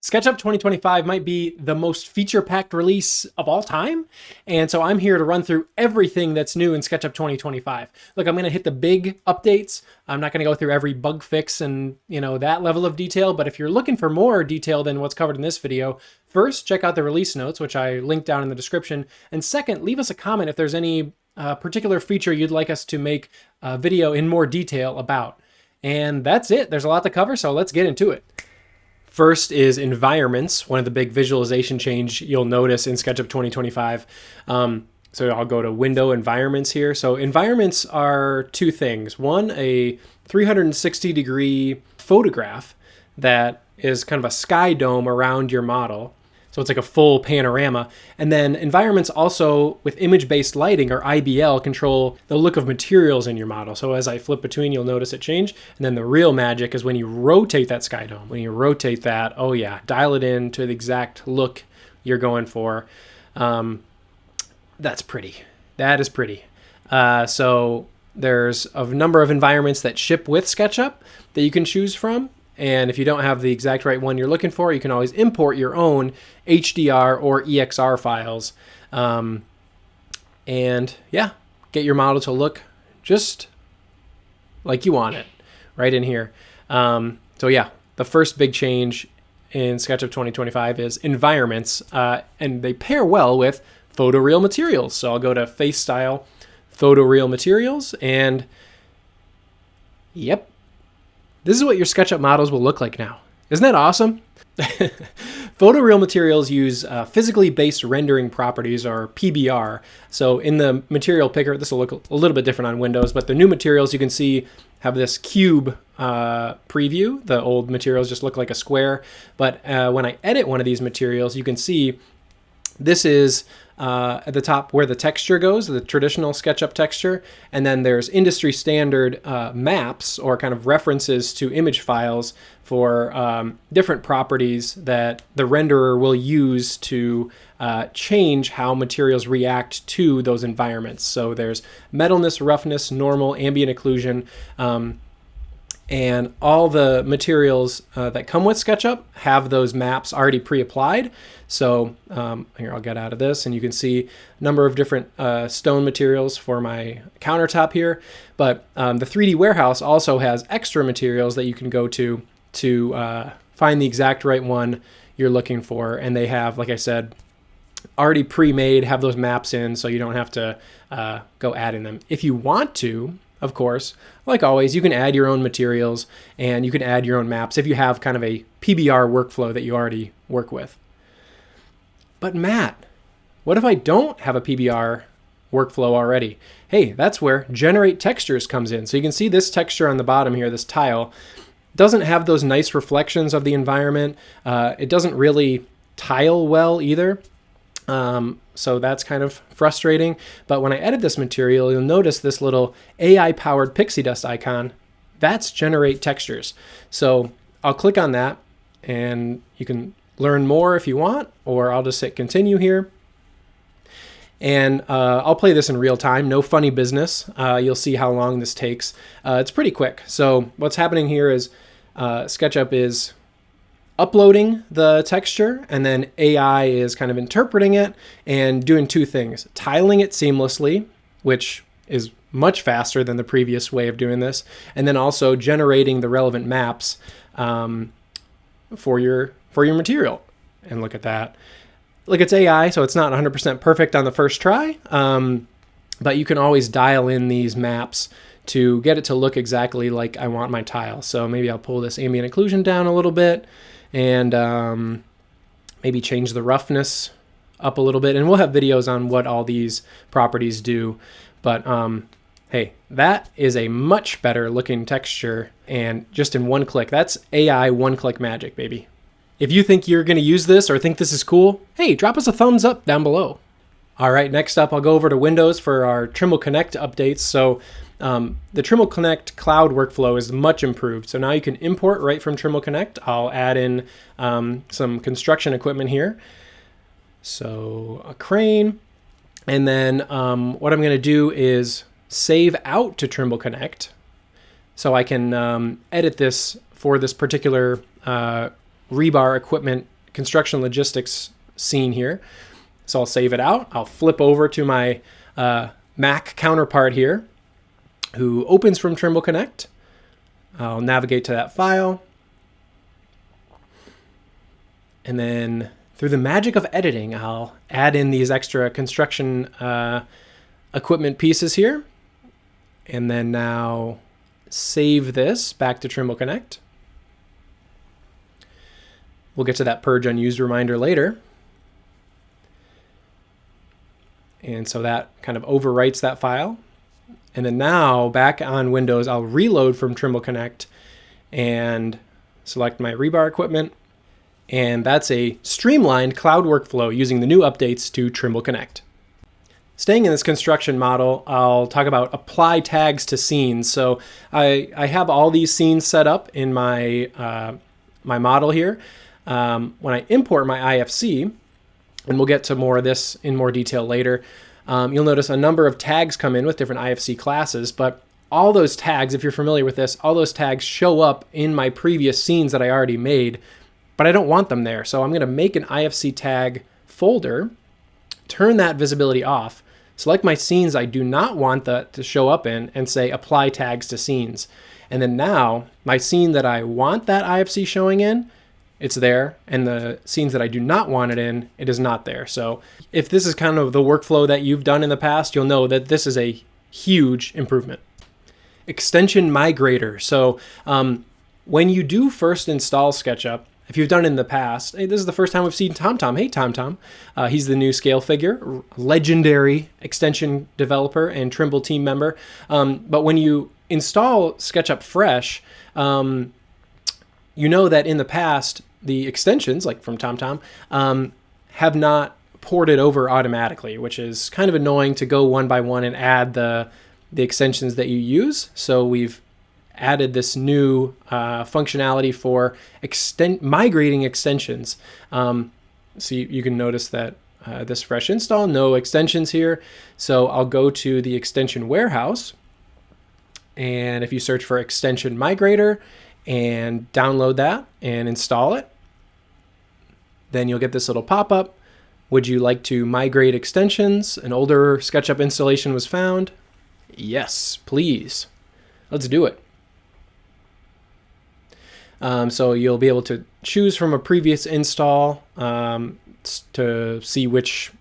SketchUp 2025 might be the most feature-packed release of all time, and so I'm here to run through everything that's new in SketchUp 2025. Look, I'm going to hit the big updates. I'm not going to go through every bug fix and that level of detail, but if you're looking for more detail than what's covered in this video, first check out the release notes, which I linked down in the description, and second, leave us a comment if there's any particular feature you'd like us to make a video in more detail about. And that's it. There's a lot to cover, so let's get into it. First is environments, one of the big visualization change you'll notice in SketchUp 2025. So I'll go to Window Environments here. So environments are two things. One, a 360-degree photograph that is kind of a sky dome around your model. So it's like a full panorama. And then environments also, with image-based lighting, or IBL, control the look of materials in your model. So as I flip between, you'll notice it change. And then the real magic is when you rotate that sky dome. When you rotate that, oh yeah, dial it in to the exact look you're going for. That's pretty. That is pretty. So there's a number of environments that ship with SketchUp that you can choose from. And if you don't have the exact right one you're looking for, you can always import your own HDR or EXR files. And yeah, get your model to look just like you want it right in here. So yeah, the first big change in SketchUp 2025 is environments, and they pair well with Photoreal Materials. So I'll go to Face Style, Photoreal Materials, and yep. This is what your SketchUp models will look like now. Isn't that awesome? Photoreal Materials use physically based rendering properties, or PBR. So in the material picker, this will look a little bit different on Windows, but the new materials you can see have this cube preview. The old materials just look like a square. But when I edit one of these materials, you can see this is at the top where the texture goes, the traditional SketchUp texture, and then there's industry standard maps, or kind of references to image files for different properties that the renderer will use to change how materials react to those environments. So there's metalness, roughness, normal, ambient occlusion, and all the materials that come with SketchUp have those maps already pre-applied. So here, I'll get out of this, and you can see a number of different stone materials for my countertop here. But the 3D warehouse also has extra materials that you can go to find the exact right one you're looking for. And they have, like I said, already pre-made, have those maps in, so you don't have to go adding them. If you want to, of course, like always, you can add your own materials and you can add your own maps if you have kind of a PBR workflow that you already work with. But Matt, what if I don't have a PBR workflow already? Hey, that's where Generate Textures comes in. So you can see this texture on the bottom here, this tile, doesn't have those nice reflections of the environment. It doesn't really tile well either. So that's kind of frustrating. But when I edit this material, you'll notice this little AI-powered pixie dust icon. That's Generate Textures. So I'll click on that, and you can learn more if you want, or I'll just hit continue here. And I'll play this in real time, no funny business. You'll see how long this takes. It's pretty quick. So what's happening here is SketchUp is uploading the texture, and then AI is kind of interpreting it and doing two things: tiling it seamlessly, which is much faster than the previous way of doing this, and then also generating the relevant maps for your material. And look at that. Look, it's AI, so it's not 100% perfect on the first try, but you can always dial in these maps to get it to look exactly like I want my tile. So maybe I'll pull this ambient occlusion down a little bit, and maybe change the roughness up a little bit. And we'll have videos on what all these properties do. But hey, that is a much better looking texture, and just in one click. That's AI one-click magic, baby. If you think you're going to use this or think this is cool, hey, drop us a thumbs up down below. All right, next up, I'll go over to Windows for our Trimble Connect updates. So the Trimble Connect cloud workflow is much improved. So now you can import right from Trimble Connect. I'll add in some construction equipment here. So a crane. And then what I'm going to do is save out to Trimble Connect so I can edit this for this particular rebar equipment construction logistics scene here. So I'll save it out. I'll flip over to my Mac counterpart here, who opens from Trimble Connect. I'll navigate to that file. And then through the magic of editing, I'll add in these extra construction equipment pieces here. And then now save this back to Trimble Connect. We'll get to that Purge Unused reminder later. And so that kind of overwrites that file. And then now back on Windows, I'll reload from Trimble Connect and select my rebar equipment. And that's a streamlined cloud workflow using the new updates to Trimble Connect. Staying in this construction model, I'll talk about apply tags to scenes. So I have all these scenes set up in my, my model here. When I import my IFC, and we'll get to more of this in more detail later, you'll notice a number of tags come in with different IFC classes, but all those tags, if you're familiar with this, all those tags show up in my previous scenes that I already made, but I don't want them there. So I'm going to make an IFC tag folder, turn that visibility off, select my scenes I do not want that to show up in, and say apply tags to scenes. And then now my scene that I want that IFC showing in, it's there, and the scenes that I do not want it in, it is not there. So if this is kind of the workflow that you've done in the past, you'll know that this is a huge improvement. Extension Migrator. So when you do first install SketchUp, if you've done it in the past, hey, this is the first time we've seen TomTom. Hey, TomTom. He's the new scale figure, legendary extension developer and Trimble team member. But when you install SketchUp fresh, you know that in the past, the extensions, like from TomTom, have not ported over automatically, which is kind of annoying to go one by one and add the extensions that you use. So we've added this new functionality for migrating extensions. So you can notice that this fresh install, no extensions here. So I'll go to the extension warehouse. And if you search for extension migrator and download that and install it, then you'll get this little pop-up. Would you like to migrate extensions? An older SketchUp installation was found. Yes, please. Let's do it. So you'll be able to choose from a previous install to see which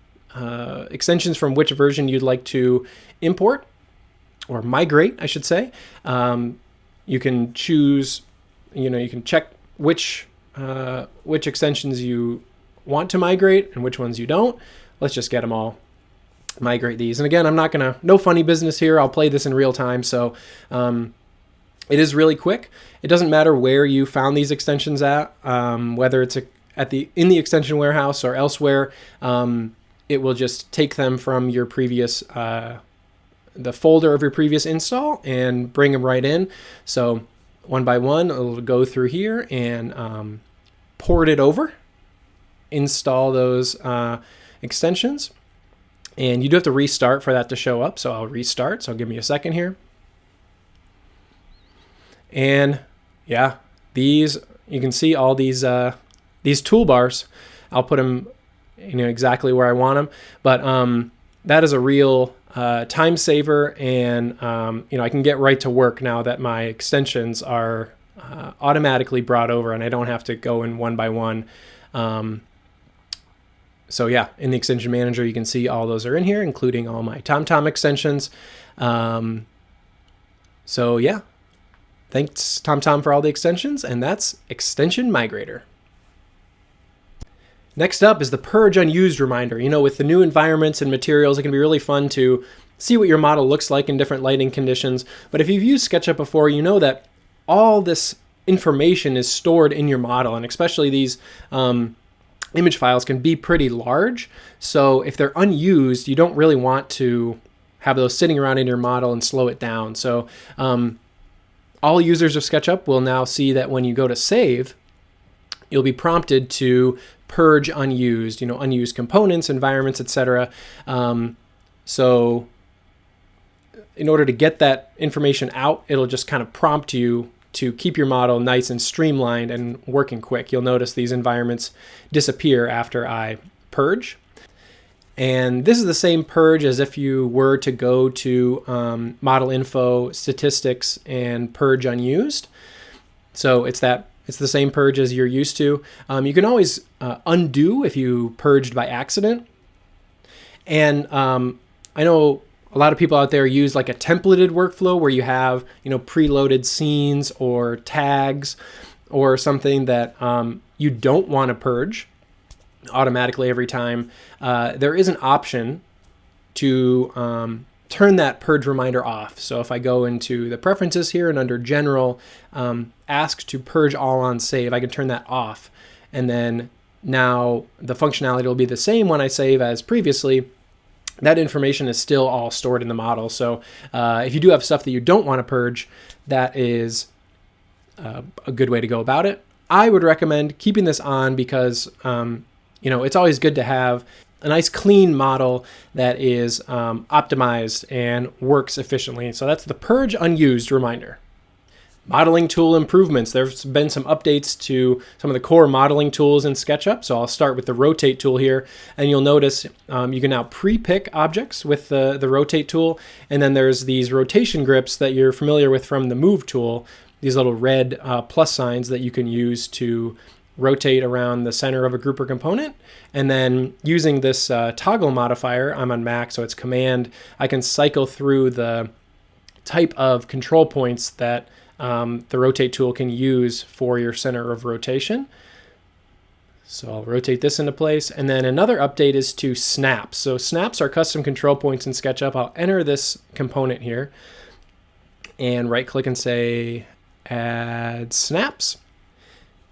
extensions from which version you'd like to import or migrate, I should say. You can choose, you can check which extensions you want to migrate and which ones you don't. Let's just get them all. Migrate these. And again, I'm not no funny business here. I'll play this in real time. So it is really quick. It doesn't matter where you found these extensions at, whether it's in the extension warehouse or elsewhere. It will just take them from your previous, the folder of your previous install and bring them right in. So one by one, it'll go through here and port it over, install those extensions. And you do have to restart for that to show up. So I'll restart. So give me a second here. And yeah, you can see all these toolbars. I'll put them exactly where I want them. But that is a real time saver. And I can get right to work now that my extensions are automatically brought over and I don't have to go in one by one. So yeah, in the extension manager, you can see all those are in here, including all my TomTom extensions. So yeah, thanks TomTom for all the extensions, and that's Extension Migrator. Next up is the Purge Unused reminder. With the new environments and materials, it can be really fun to see what your model looks like in different lighting conditions. But if you've used SketchUp before, you know that all this information is stored in your model, and especially these image files can be pretty large. So if they're unused, you don't really want to have those sitting around in your model and slow it down. So all users of SketchUp will now see that when you go to save, you'll be prompted to purge unused, unused components, environments, etc. So in order to get that information out, it'll just kind of prompt you to keep your model nice and streamlined and working quick. You'll notice these environments disappear after I purge. And this is the same purge as if you were to go to Model Info, Statistics, and Purge Unused. So it's the same purge as you're used to. You can always undo if you purged by accident. And I know a lot of people out there use like a templated workflow where you have, preloaded scenes or tags or something that you don't want to purge automatically every time. There is an option to turn that purge reminder off. So if I go into the preferences here and under general, ask to purge all on save, I can turn that off. And then now the functionality will be the same when I save as previously. That information is still all stored in the model. So if you do have stuff that you don't want to purge, that is a good way to go about it. I would recommend keeping this on because it's always good to have a nice clean model that is optimized and works efficiently. So that's the Purge Unused reminder. Modeling tool improvements. There's been some updates to some of the core modeling tools in SketchUp. So I'll start with the rotate tool here, and you'll notice you can now pre-pick objects with the rotate tool. And then there's these rotation grips that you're familiar with from the move tool, these little red plus signs that you can use to rotate around the center of a group or component. And then using this toggle modifier, I'm on Mac, so it's Command, I can cycle through the type of control points that the rotate tool can use for your center of rotation. So I'll rotate this into place. And then another update is to snaps. So snaps are custom control points in SketchUp. I'll enter this component here and right click and say add snaps.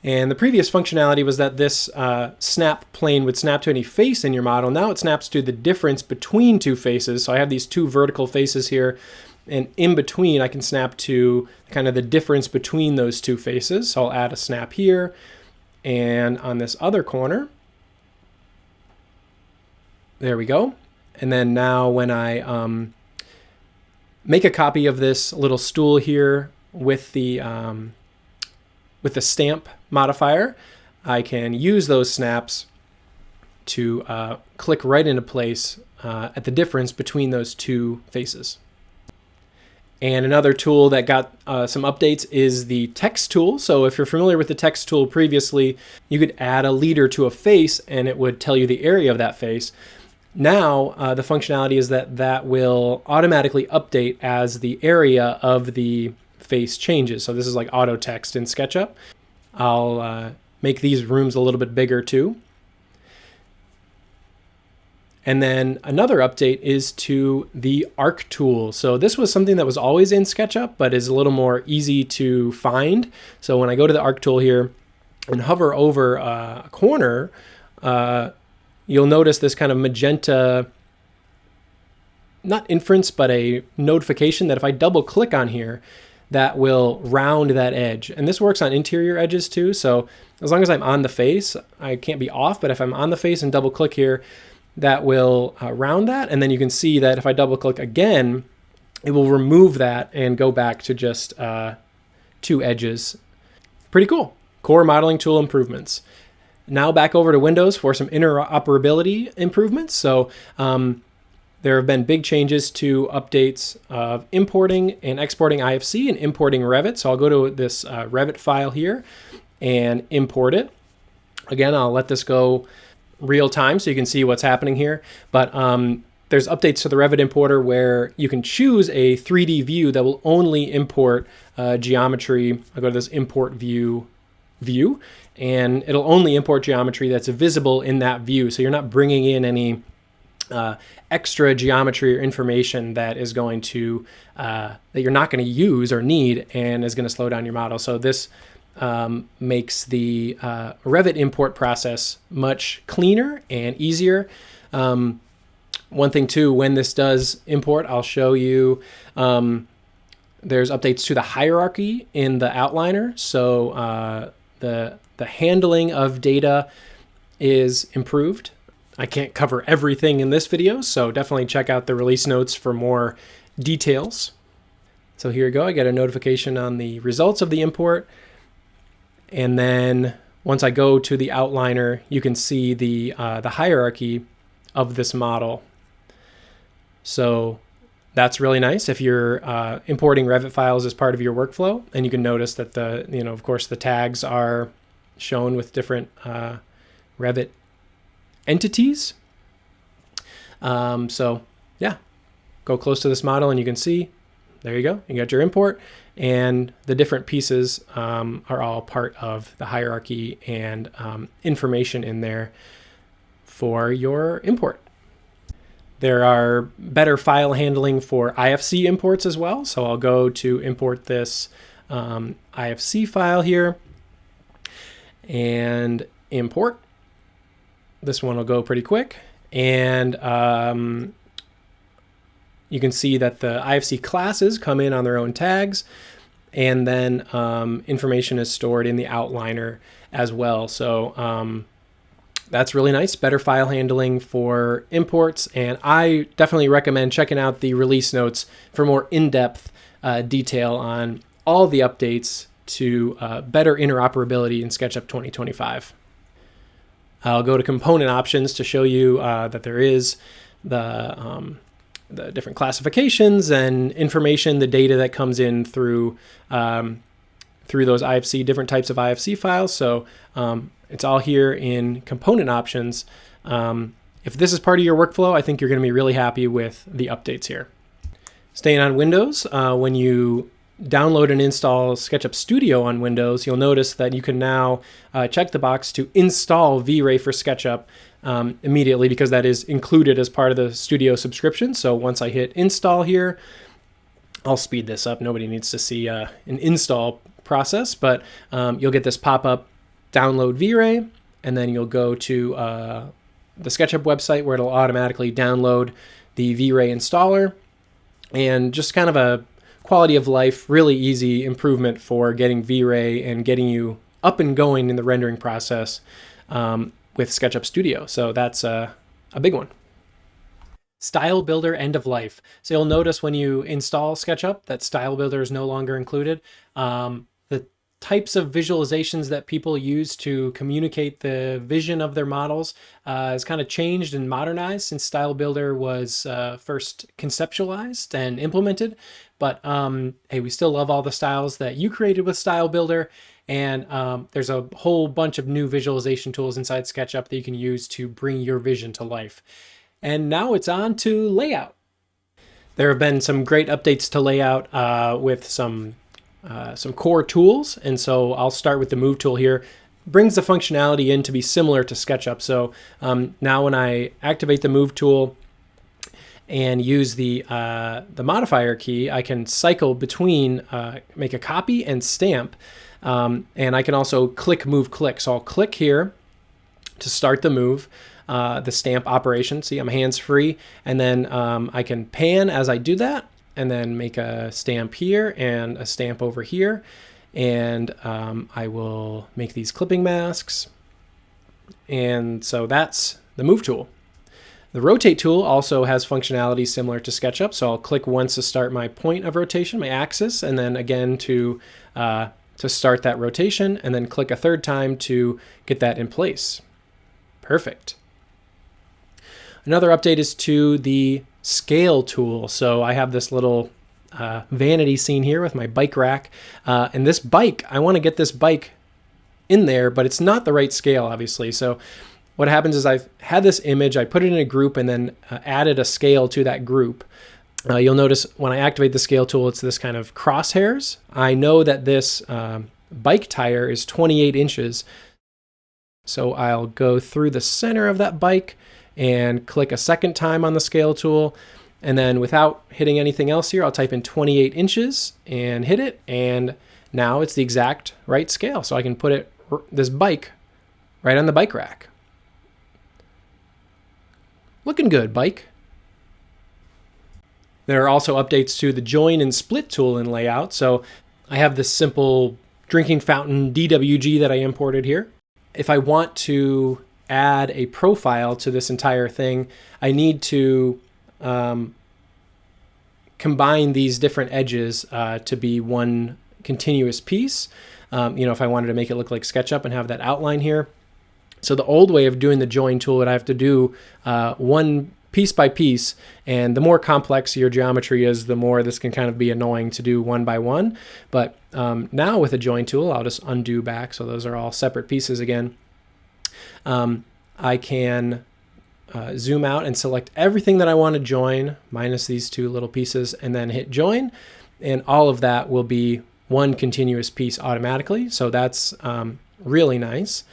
And the previous functionality was that this snap plane would snap to any face in your model. Now it snaps to the difference between two faces. So I have these two vertical faces here, and in between I can snap to kind of the difference between those two faces. So I'll add a snap here, and on this other corner, there we go. And then now when I make a copy of this little stool here with the stamp modifier, I can use those snaps to click right into place at the difference between those two faces. And another tool that got some updates is the text tool. So if you're familiar with the text tool previously, you could add a leader to a face and it would tell you the area of that face. Now the functionality is that will automatically update as the area of the face changes. So this is like auto text in SketchUp. I'll make these rooms a little bit bigger too. And then another update is to the arc tool. So this was something that was always in SketchUp, but is a little more easy to find. So when I go to the arc tool here and hover over a corner, you'll notice this kind of magenta, not inference, but a notification that if I double click on here, that will round that edge. And this works on interior edges too. So as long as I'm on the face, I can't be off, but if I'm on the face and double click here, that will round that. And then you can see that if I double click again, it will remove that and go back to just two edges. Pretty cool. Core modeling tool improvements. Now back over to Windows for some interoperability improvements. So there have been big changes to updates of importing and exporting IFC and importing Revit. So I'll go to this Revit file here and import it. Again, I'll let this go real time so you can see what's happening here. But there's updates to the Revit importer where you can choose a 3D view that will only import geometry. I'll go to this import view, and it'll only import geometry that's visible in that view. So you're not bringing in any extra geometry or information that is going to that you're not going to use or need and is going to slow down your model. So this makes the Revit import process much cleaner and easier. One thing too, when this does import, I'll show you there's updates to the hierarchy in the outliner. So the handling of data is improved. I can't cover everything in this video, so definitely check out the release notes for more details. So here we go. I get a notification on the results of the import. And then once I go to the outliner, you can see the hierarchy of this model. So that's really nice if you're importing Revit files as part of your workflow. And you can notice that of course, the tags are shown with different Revit entities. So yeah, go close to this model and you can see, there you go. You got your import, and the different pieces are all part of the hierarchy and information in there for your import. There are better file handling for IFC imports as well. So I'll go to import this IFC file here and import. This one will go pretty quick. And you can see that the IFC classes come in on their own tags, and then information is stored in the outliner as well. So that's really nice, better file handling for imports, and I definitely recommend checking out the release notes for more in-depth detail on all the updates to better interoperability in SketchUp 2025. I'll go to component options to show you that there is the different classifications and information, the data that comes in through those IFC, different types of IFC files. So it's all here in component options. If this is part of your workflow, I think you're going to be really happy with the updates here. Staying on Windows, when you download and install SketchUp Studio on Windows, you'll notice that you can now check the box to install V-Ray for SketchUp immediately, because that is included as part of the Studio subscription. So once I hit install here, I'll speed this up. Nobody needs to see an install process, but you'll get this pop-up, download V-Ray, and then you'll go to the SketchUp website where it'll automatically download the V-Ray installer, and just kind of a quality of life, really easy improvement for getting V-Ray and getting you up and going in the rendering process with SketchUp Studio. So that's a big one. Style Builder end of life. So you'll notice when you install SketchUp that Style Builder is no longer included. The types of visualizations that people use to communicate the vision of their models has kind of changed and modernized since Style Builder was first conceptualized and implemented. But hey, we still love all the styles that you created with Style Builder. And there's a whole bunch of new visualization tools inside SketchUp that you can use to bring your vision to life. And now it's on to layout. There have been some great updates to layout with some core tools. And so I'll start with the Move tool here. Brings the functionality in to be similar to SketchUp. So now when I activate the Move tool and use the modifier key, I can cycle between, make a copy and stamp. And I can also click, move, click. So I'll click here to start the move, the stamp operation. See, I'm hands-free. And then I can pan as I do that, and then make a stamp here and a stamp over here. And I will make these clipping masks. And so that's the Move tool. The Rotate tool also has functionality similar to SketchUp. So I'll click once to start my point of rotation, my axis, and then again to start that rotation, and then click a third time to get that in place. Perfect. Another update is to the Scale tool. So I have this little vanity scene here with my bike rack. And this bike, I want to get this bike in there, but it's not the right scale, obviously. So what happens is I've had this image, I put it in a group, and then added a scale to that group. You'll notice when I activate the scale tool, it's this kind of crosshairs. I know that this bike tire is 28 inches. So I'll go through the center of that bike and click a second time on the scale tool. And then without hitting anything else here, I'll type in 28 inches and hit it. And now it's the exact right scale. So I can put this bike right on the bike rack. Looking good, bike. There are also updates to the Join and Split tool in Layout. So I have this simple drinking fountain DWG that I imported here. If I want to add a profile to this entire thing, I need to combine these different edges to be one continuous piece. If I wanted to make it look like SketchUp and have that outline here. So the old way of doing the join tool would have to do one piece by piece, and the more complex your geometry is, the more this can kind of be annoying to do one by one. But now with a join tool, I'll just undo back, so those are all separate pieces again. I can zoom out and select everything that I want to join, minus these two little pieces, and then hit join, and all of that will be one continuous piece automatically. So that's really nice.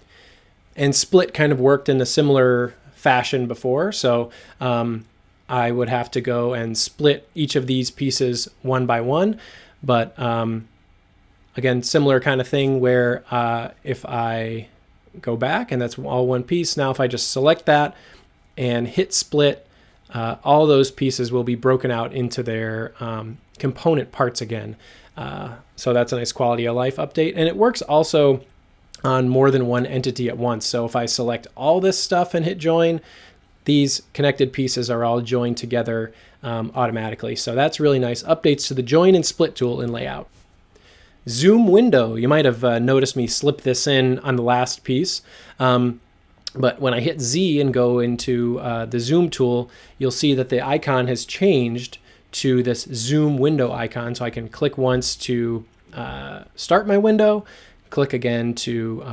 And split kind of worked in a similar fashion before. So I would have to go and split each of these pieces one by one. But again, similar kind of thing where if I go back and that's all one piece, now if I just select that and hit split, all those pieces will be broken out into their component parts again. So that's a nice quality of life update. And it works also on more than one entity at once. So if I select all this stuff and hit join, these connected pieces are all joined together automatically. So that's really nice. Updates to the join and split tool in layout. Zoom window. You might have noticed me slip this in on the last piece. But when I hit Z and go into the zoom tool, you'll see that the icon has changed to this zoom window icon. So I can click once to start my window, click again to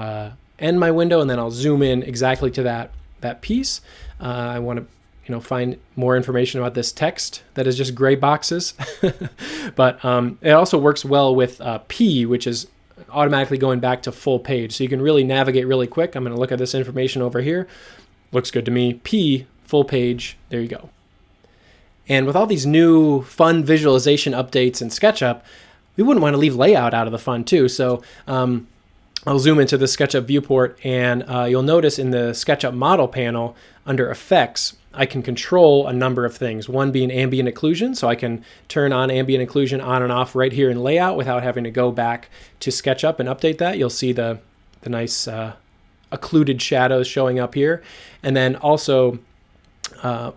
end my window, and then I'll zoom in exactly to that piece. I want to find more information about this text that is just gray boxes. But it also works well with P, which is automatically going back to full page. So you can really navigate really quick. I'm going to look at this information over here. Looks good to me. P, full page. There you go. And with all these new fun visualization updates in SketchUp, we wouldn't want to leave layout out of the fun too. So I'll zoom into the SketchUp viewport, and you'll notice in the SketchUp model panel under effects, I can control a number of things. One being ambient occlusion, so I can turn on ambient occlusion on and off right here in layout without having to go back to SketchUp and update that. You'll see the nice occluded shadows showing up here. And then also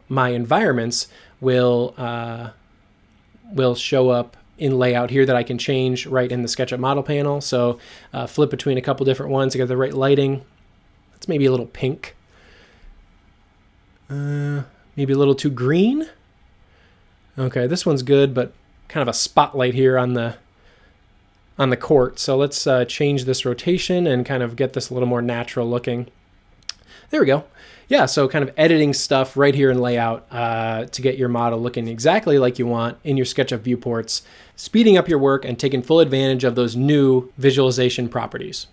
my environments will show up in layout here that I can change right in the SketchUp model panel. So flip between a couple different ones to get the right lighting. That's maybe a little pink. Maybe a little too green. Okay, this one's good, but kind of a spotlight here on the court. So let's change this rotation and kind of get this a little more natural looking. There we go. Yeah, so kind of editing stuff right here in layout to get your model looking exactly like you want in your SketchUp viewports, speeding up your work and taking full advantage of those new visualization properties.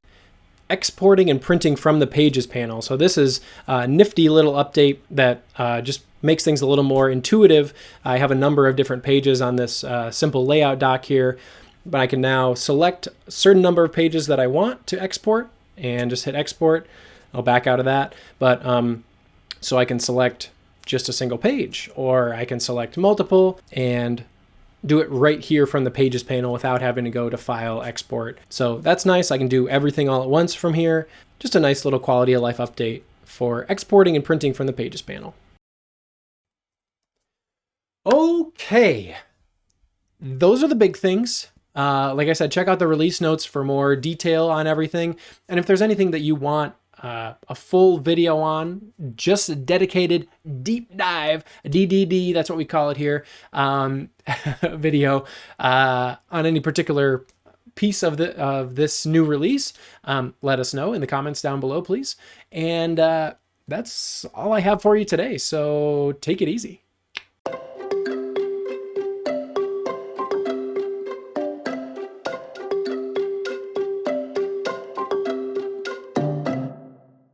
Exporting and printing from the Pages panel. So this is a nifty little update that just makes things a little more intuitive. I have a number of different pages on this simple layout doc here, but I can now select a certain number of pages that I want to export and just hit export. I'll back out of that, but so I can select just a single page, or I can select multiple and do it right here from the Pages panel without having to go to File, Export. So that's nice. I can do everything all at once from here. Just a nice little quality of life update for exporting and printing from the Pages panel. Okay, those are the big things. Like I said, check out the release notes for more detail on everything. And if there's anything that you want a full video on, just a dedicated deep dive, DDD, that's what we call it here, video on any particular piece of this new release, let us know in the comments down below, please. And that's all I have for you today. So take it easy.